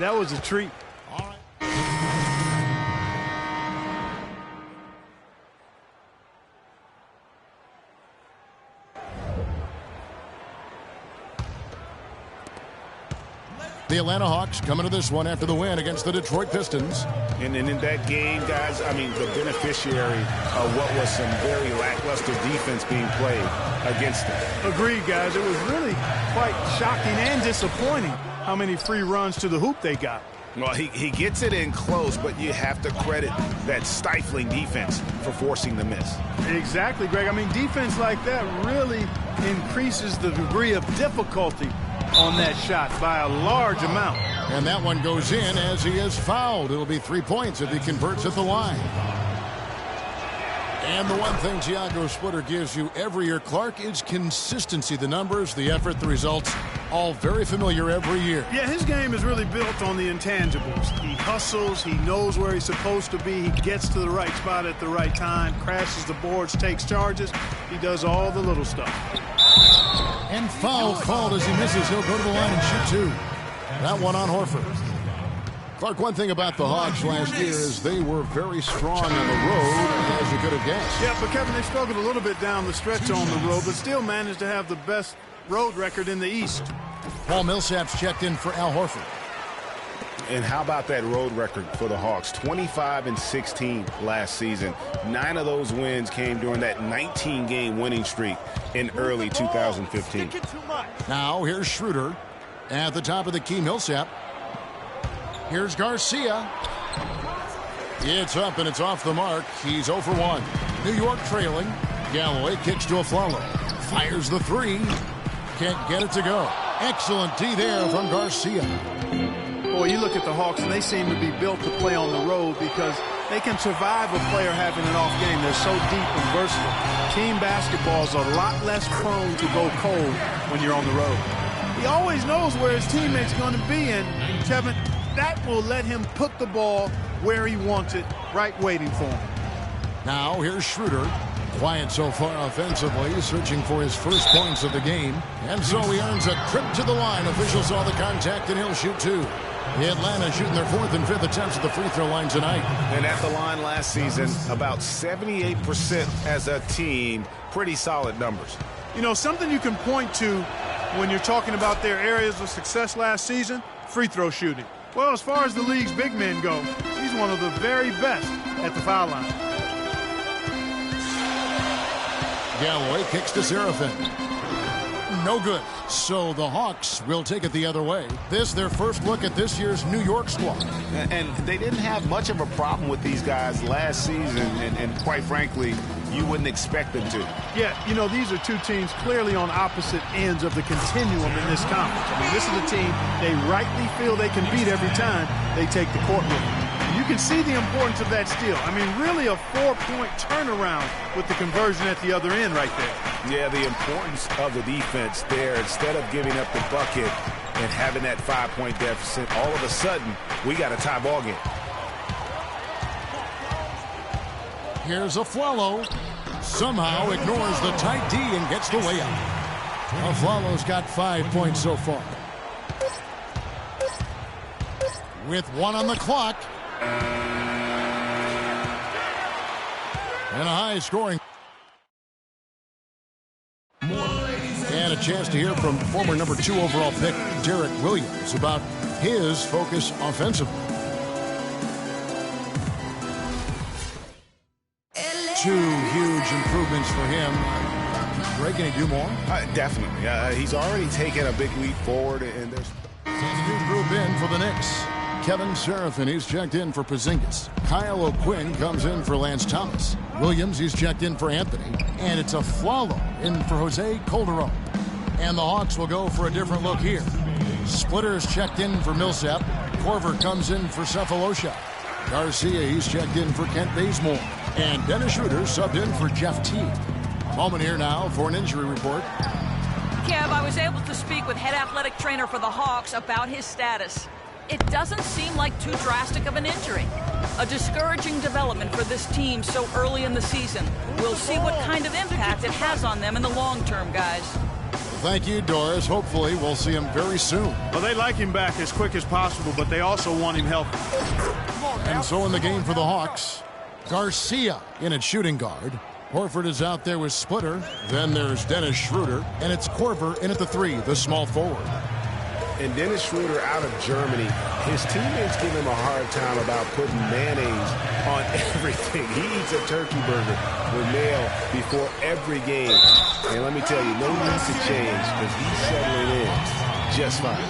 That was a treat. All right. The Atlanta Hawks coming to this one after the win against the Detroit Pistons. And in that game, guys, I mean, the beneficiary of what was some very lackluster defense being played against them. Agreed, guys. It was really quite shocking and disappointing how many free runs to the hoop they got. Well, he gets it in close, but you have to credit that stifling defense for forcing the miss. Exactly, Greg. I mean, defense like that really increases the degree of difficulty on that shot by a large amount. And that one goes in as he is fouled. It'll be 3 points if he converts at the line. And the one thing Tiago Splitter gives you every year, Clark, is consistency. The numbers, the effort, the results, all very familiar every year. Yeah, his game is really built on the intangibles. He hustles. He knows where he's supposed to be. He gets to the right spot at the right time, crashes the boards, takes charges. He does all the little stuff. And foul called as he misses. He'll go to the line and shoot two. That one on Horford. Clark, one thing about the Hawks last year is they were very strong on the road, as you could have guessed. Yeah, but Kevin, they struggled a little bit down the stretch on the road, but still managed to have the best road record in the East. Paul Millsap's checked in for Al Horford. And how about that road record for the Hawks? 25-16 last season. 9 of those wins came during that 19-game winning streak in early 2015. Now here's Schroeder at the top of the key. Millsap. Here's Garcia. It's up and it's off the mark. He's 0 for 1. New York trailing. Galloway kicks to Afflalo. Fires the three. Can't get it to go. Excellent D there from Garcia. Boy, you look at the Hawks, and they seem to be built to play on the road because they can survive a player having an off game. They're so deep and versatile. Team basketball is a lot less prone to go cold when you're on the road. He always knows where his teammate's going to be, and Kevin, that will let him put the ball where he wants it, right waiting for him. Now here's Schroeder. Quiet so far offensively, searching for his first points of the game. And so he earns a trip to the line. Officials saw the contact, and he'll shoot two. Atlanta shooting their 4th and 5th attempts at the free throw line tonight. And at the line last season, about 78% as a team. Pretty solid numbers. You know, something you can point to when you're talking about their areas of success last season, free throw shooting. Well, as far as the league's big men go, he's one of the very best at the foul line. Galloway kicks to Serafin. No good. So the Hawks will take it the other way. This their first look at this year's New York squad. And they didn't have much of a problem with these guys last season, and quite frankly, you wouldn't expect them to. Yeah, you know, these are two teams clearly on opposite ends of the continuum in this conference. I mean, this is a team they rightly feel they can beat every time they take the court with them. You can see the importance of that steal. I mean, really a 4-point turnaround with the conversion at the other end right there. Yeah, the importance of the defense there. Instead of giving up the bucket and having that 5-point deficit, all of a sudden, we got a tie ball game. Here's Afflalo. Somehow ignores the tight D and gets the layup. Afflalo's got 5 points so far. With 1 on the clock. And a high scoring. And a chance to hear from former number 2 overall pick Derek Williams about his focus offensively. 2 huge improvements for him. Greg, can he do more? Definitely. He's already taken a big leap forward, and there's a new group in for the Knicks. Kevin Serafin, he's checked in for Porzingis. Kyle O'Quinn comes in for Lance Thomas. Williams, he's checked in for Anthony. And it's Afflalo in for Jose Calderon. And the Hawks will go for a different look here. Splitter's checked in for Millsap. Korver comes in for Cephalosha. Garcia, he's checked in for Kent Bazemore. And Dennis Schroeder subbed in for Jeff Teague. Moment here now for an injury report. Kev, I was able to speak with head athletic trainer for the Hawks about his status. It doesn't seem like too drastic of an injury. A discouraging development for this team so early in the season. We'll see what kind of impact it has on them in the long term, guys. Thank you, Doris. Hopefully we'll see him very soon. Well, they like him back as quick as possible, but they also want him healthy. And so in the game for the Hawks, Garcia in at shooting guard. Horford is out there with Splitter. Then there's Dennis Schroeder. And it's Korver in at the 3, the small forward. And Dennis Schroeder out of Germany, his teammates give him a hard time about putting mayonnaise on everything. He eats a turkey burger with mayo before every game. And let me tell you, no need to change because he's settling in just fine.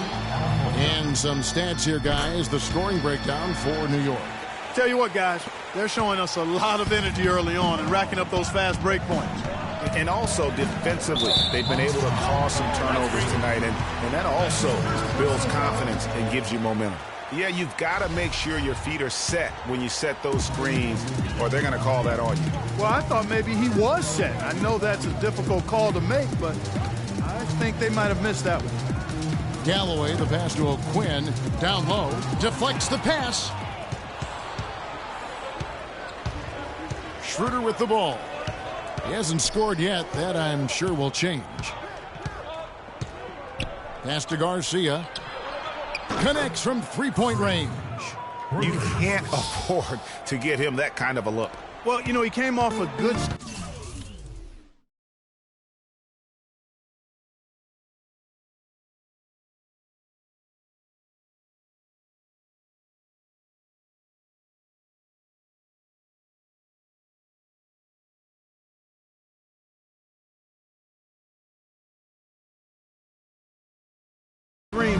And some stats here, guys. The scoring breakdown for New York. Tell you what, guys, they're showing us a lot of energy early on and racking up those fast break points. And also defensively, they've been able to cause some turnovers tonight, and that also builds confidence and gives you momentum. Yeah, you've got to make sure your feet are set when you set those screens, or they're going to call that on you. Well, I thought maybe he was set. I know that's a difficult call to make, but I think they might have missed that one. Galloway, the pass to O'Quinn, down low, deflects the pass. Schroeder with the ball. He hasn't scored yet. That, I'm sure, will change. Pass to Garcia. Connects from three-point range. You can't afford to get him that kind of a look. Well, you know, he came off a good...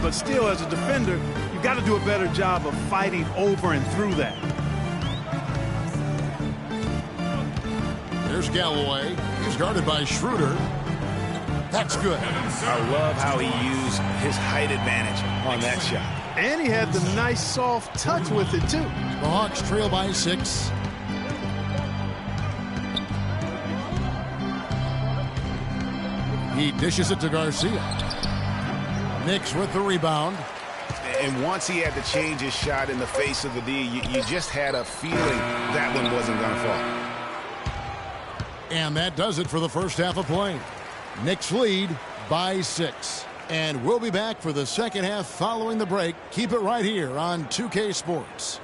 But still, as a defender, you've got to do a better job of fighting over and through that. There's Galloway. He's guarded by Schroeder. That's good. I love how he used his height advantage on that shot. And he had the nice soft touch with it, too. The Hawks trail by 6. He dishes it to Garcia. Knicks with the rebound. And once he had to change his shot in the face of the D, you just had a feeling that one wasn't going to fall. And that does it for the first half of play. Knicks lead by 6. And we'll be back for the second half following the break. Keep it right here on 2K Sports.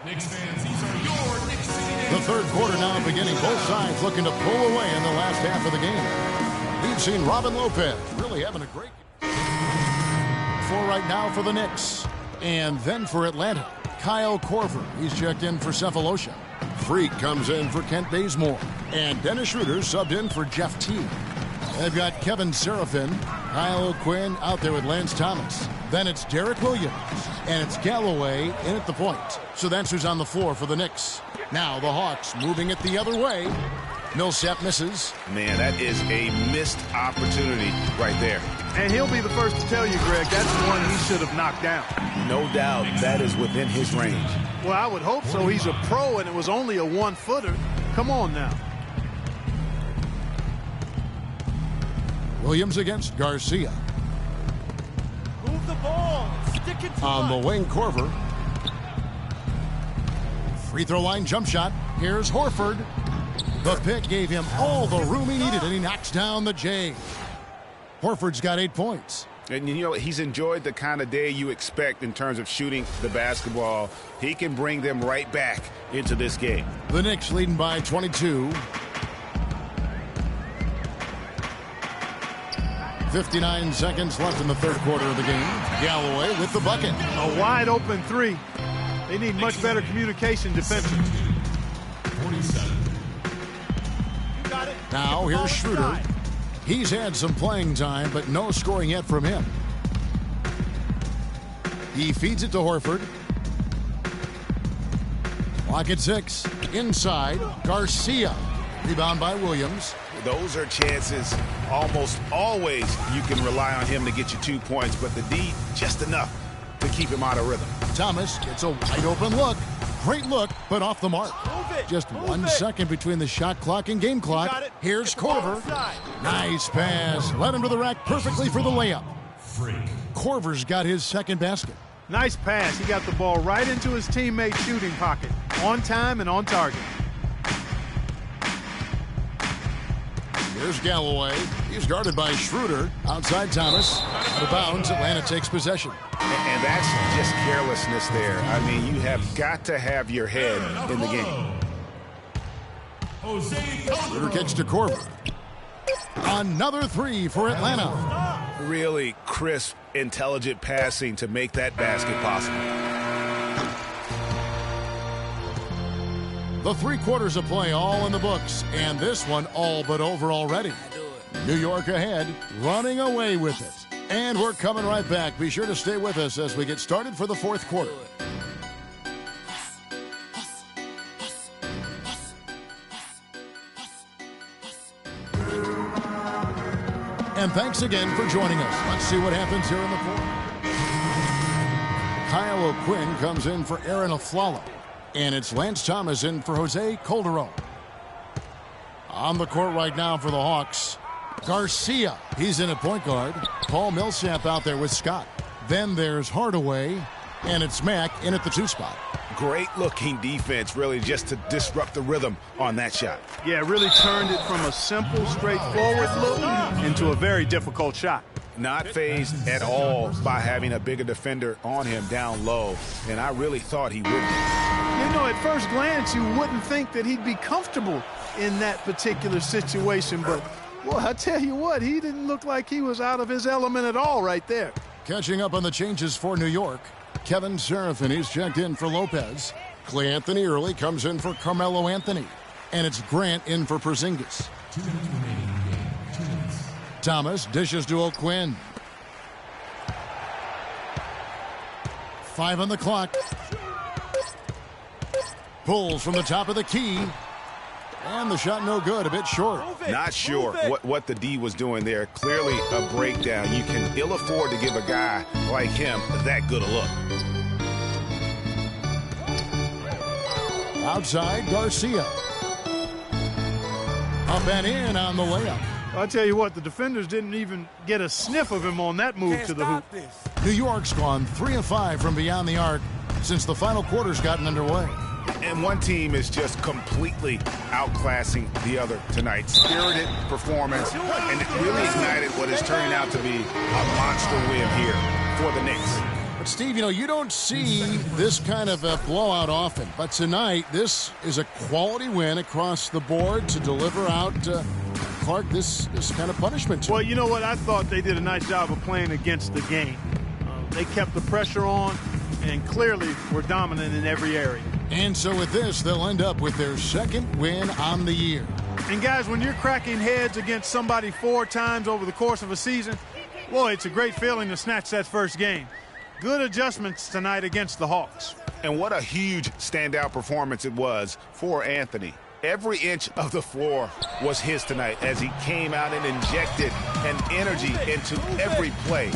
Knicks fans, these are your Knicks City days. The third quarter now beginning. Both sides looking to pull away in the last half of the game. We've seen Robin Lopez really having a great game. For right now for the Knicks. And then for Atlanta, Kyle Korver. He's checked in for Cephalosha. Freak comes in for Kent Bazemore. And Dennis Schroeder subbed in for Jeff Teague. They've got Kevin Seraphin, Kyle O'Quinn out there with Lance Thomas. Then it's Derek Williams, and it's Galloway in at the point. So that's who's on the floor for the Knicks. Now the Hawks moving it the other way. Millsap misses. Man, that is a missed opportunity right there. And he'll be the first to tell you, Greg, that's the one he should have knocked down. No doubt that is within his range. Well, I would hope so. He's a pro, and it was only a one-footer. Come on now. Williams against Garcia. Move the ball. Stick it to On the wing, Korver. Free throw line jump shot. Here's Horford. The pick gave him all the room he needed, and he knocks down the J. Horford's got 8 points. And, you know, he's enjoyed the kind of day you expect in terms of shooting the basketball. He can bring them right back into this game. The Knicks leading by 22. 59 seconds left in the third quarter of the game. Galloway with the bucket. A wide open three. They need much better communication defensively. 47. Now here's Schroeder. He's had some playing time, but no scoring yet from him. He feeds it to Horford. Clock at 6. Inside, Garcia. Rebound by Williams. Those are chances almost always you can rely on him to get you 2 points, but the D, just enough to keep him out of rhythm. Thomas gets a wide open look. Great look, but off the mark. Just 1 second between the shot clock and game clock. Here's Korver. Nice pass. Led him to the rack perfectly for the layup. Korver's got his second basket. Nice pass. He got the ball right into his teammate's shooting pocket. On time and on target. Here's Galloway. He's guarded by Schroeder. Outside Thomas. Out of bounds. Atlanta takes possession. And that's just carelessness there. I mean, you have got to have your head in the game. Schroeder kicks to Korver. Another three for Atlanta. Really crisp, intelligent passing to make that basket possible. The 3 quarters of play all in the books, and this one all but over already. New York ahead, running away with it. And we're coming right back. Be sure to stay with us as we get started for the 4th quarter. And thanks again for joining us. Let's see what happens here in the 4th. Kyle O'Quinn comes in for Aaron Aflalo. And it's Lance Thomas in for Jose Calderon. On the court right now for the Hawks, Garcia. He's in at point guard. Paul Millsap out there with Scott. Then there's Hardaway. And it's Mack in at the 2 spot. Great looking defense, really, just to disrupt the rhythm on that shot. Yeah, really turned it from a simple, straightforward look into a very difficult shot. Not phased at all by having a bigger defender on him down low, and I really thought he would be. You know, at first glance, you wouldn't think that he'd be comfortable in that particular situation, but, well, I tell you what, he didn't look like he was out of his element at all right there. Catching up on the changes for New York, Kevin Serafin is checked in for Lopez. Clay Anthony early comes in for Carmelo Anthony. And it's Grant in for Porzingis. 2 minutes remaining in the game. 2 minutes. Thomas dishes to O'Quinn. 5 on the clock. Pulls from the top of the key. And the shot no good, a bit short. Not sure what the D was doing there. Clearly a breakdown. You can ill afford to give a guy like him that good a look. Outside, Garcia. Up and in on the layup. I'll tell you what, the defenders didn't even get a sniff of him on that move to the hoop. New York's gone 3 of 5 from beyond the arc since the final quarter's gotten underway. And one team is just completely outclassing the other tonight. Spirited performance, and it really ignited what is turning out to be a monster win here for the Knicks. But, Steve, you know, you don't see this kind of a blowout often. But tonight, this is a quality win across the board to deliver out, Clark, this kind of punishment. Well, you know what? I thought they did a nice job of playing against the game. They kept the pressure on and clearly were dominant in every area. And so with this, they'll end up with their 2nd win on the year. And, guys, when you're cracking heads against somebody 4 times over the course of a season, boy, it's a great feeling to snatch that first game. Good adjustments tonight against the Hawks. And what a huge standout performance it was for Anthony. Every inch of the floor was his tonight as he came out and injected an energy into every play.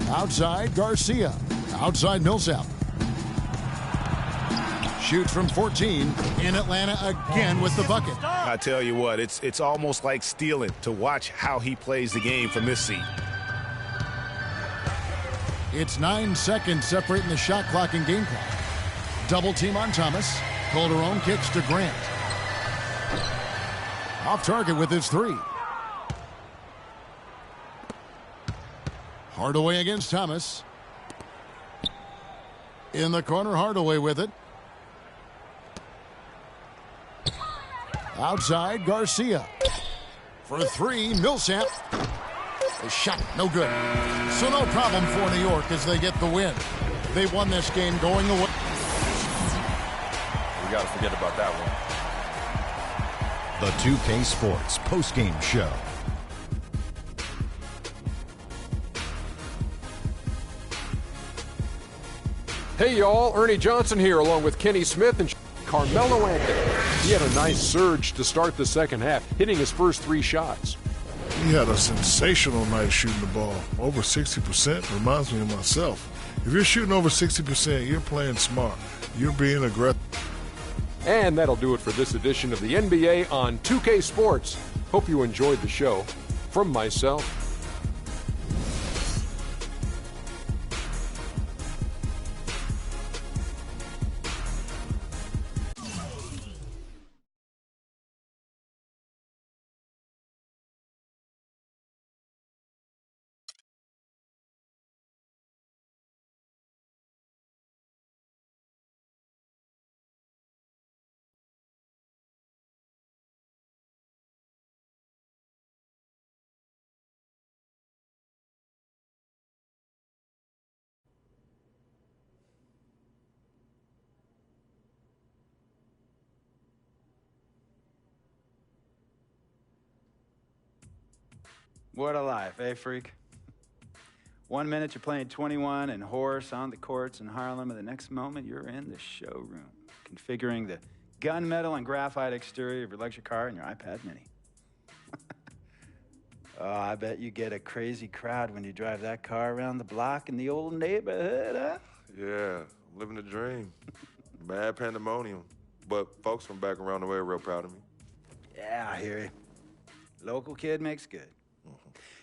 Outside, Garcia. Outside, Millsap. Shoots from 14, and Atlanta again with the bucket. I tell you what, it's almost like stealing to watch how he plays the game from this seat. It's 9 seconds separating the shot clock and game clock. Double team on Thomas. Calderon kicks to Grant. Off target with his 3. Hardaway against Thomas. In the corner, Hardaway with it. Outside, Garcia. For 3, Millsap. A shot, no good. So no problem for New York as they get the win. They won this game going away. We got to forget about that one. The 2K Sports postgame show. Hey y'all, Ernie Johnson here along with Kenny Smith and Carmelo Anthony. He had a nice surge to start the second half, hitting his first 3 shots. He had a sensational night shooting the ball. Over 60% reminds me of myself. If you're shooting over 60%, you're playing smart. You're being aggressive. And that'll do it for this edition of the NBA on 2K Sports. Hope you enjoyed the show. From myself, What a life, eh, freak? 1 minute you're playing 21 and horse on the courts in Harlem, and the next moment you're in the showroom, configuring the gunmetal and graphite exterior of your luxury car and your iPad mini. Oh, I bet you get a crazy crowd when you drive that car around the block in the old neighborhood, huh? Yeah, I'm living the dream. Bad pandemonium, but folks from back around the way are real proud of me. Yeah, I hear you. Local kid makes good.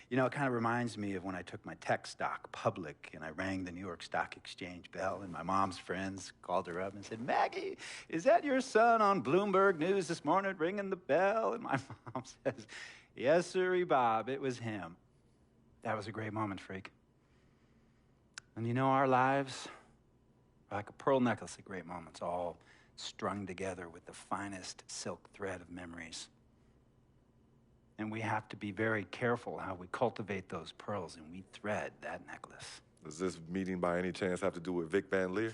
You know, it kind of reminds me of when I took my tech stock public and I rang the New York Stock Exchange bell, and my mom's friends called her up and said, "Maggie, is that your son on Bloomberg News this morning ringing the bell?" And my mom says, "Yes, sirree, Bob, it was him." That was a great moment, freak. And you know, our lives are like a pearl necklace of great moments, all strung together with the finest silk thread of memories. And we have to be very careful how we cultivate those pearls and we thread that necklace. Does this meeting by any chance have to do with Vic Van Leer?